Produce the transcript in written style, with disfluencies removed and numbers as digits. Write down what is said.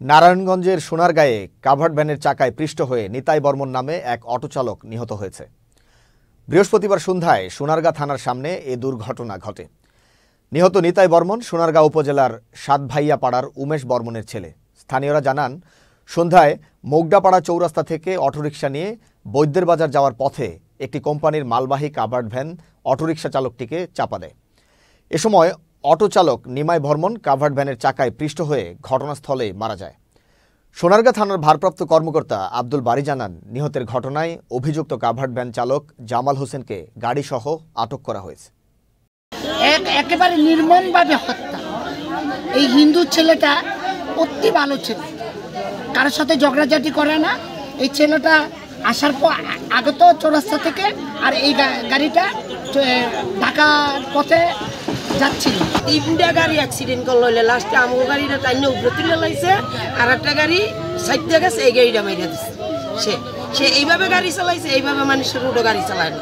নারায়ণগঞ্জের সোনারগাঁয়ে কাভার্ড ভ্যানের চাকায় পৃষ্ঠ হয়ে নিতাই বর্মন নামে এক অটোচালক নিহত হয়েছে। বৃহস্পতিবার সন্ধ্যায় সোনারগাঁ থানার সামনে এ দুর্ঘটনা ঘটে। নিহত নিতাই বর্মন সোনারগাঁ উপজেলার সাতভাইয়া পাড়ার উমেশ বর্মনের ছেলে। স্থানীয়রা জানান, সন্ধ্যায় মোগডাপাড়া চৌরাস্তা থেকে অটোরিকশা নিয়ে বৈদ্যের বাজার যাওয়ার পথে একটি কোম্পানির মালবাহী কাভার্ড ভ্যান অটোরিকশা চালকটিকে চাপা দেয়। এ সময় অটো চালক নিমাই বর্মন কাভার্ড ভ্যানের চাকায় পৃষ্ঠ হয়ে ঘটনাস্থলে মারা যায়। সোনারগাঁ থানার ভারপ্রাপ্ত কর্মকর্তা আব্দুল বারী জানান, নিহতের ঘটনায় অভিযুক্ত কাভার্ড ভ্যান চালক জামাল হোসেনকে গাড়িসহ আটক করা হয়েছে। একেবারে নির্মমভাবে হত্যা। এই হিন্দু ছেলেটা অতি ভালো ছেলে, কারোর সাথে ঝগড়াঝাটি করে না। এই ছেলেটা আসার পর আগত চৌরাস্তা থেকে, আর এই গাড়িটা ঢাকার পথে যাচ্ছিল। তিনটা গাড়ি অ্যাক্সিডেন্ট করলো, লাস্টে আমার গাড়িটা টাইনে উপরে তুলে লাইছে, আর একটা গাড়ি সাইডে গেছে, এই গাড়িটা মাইরা দিচ্ছে। সে এইভাবে গাড়ি চালাইছে, এইভাবে মানুষের রোডে গাড়ি চালায় না।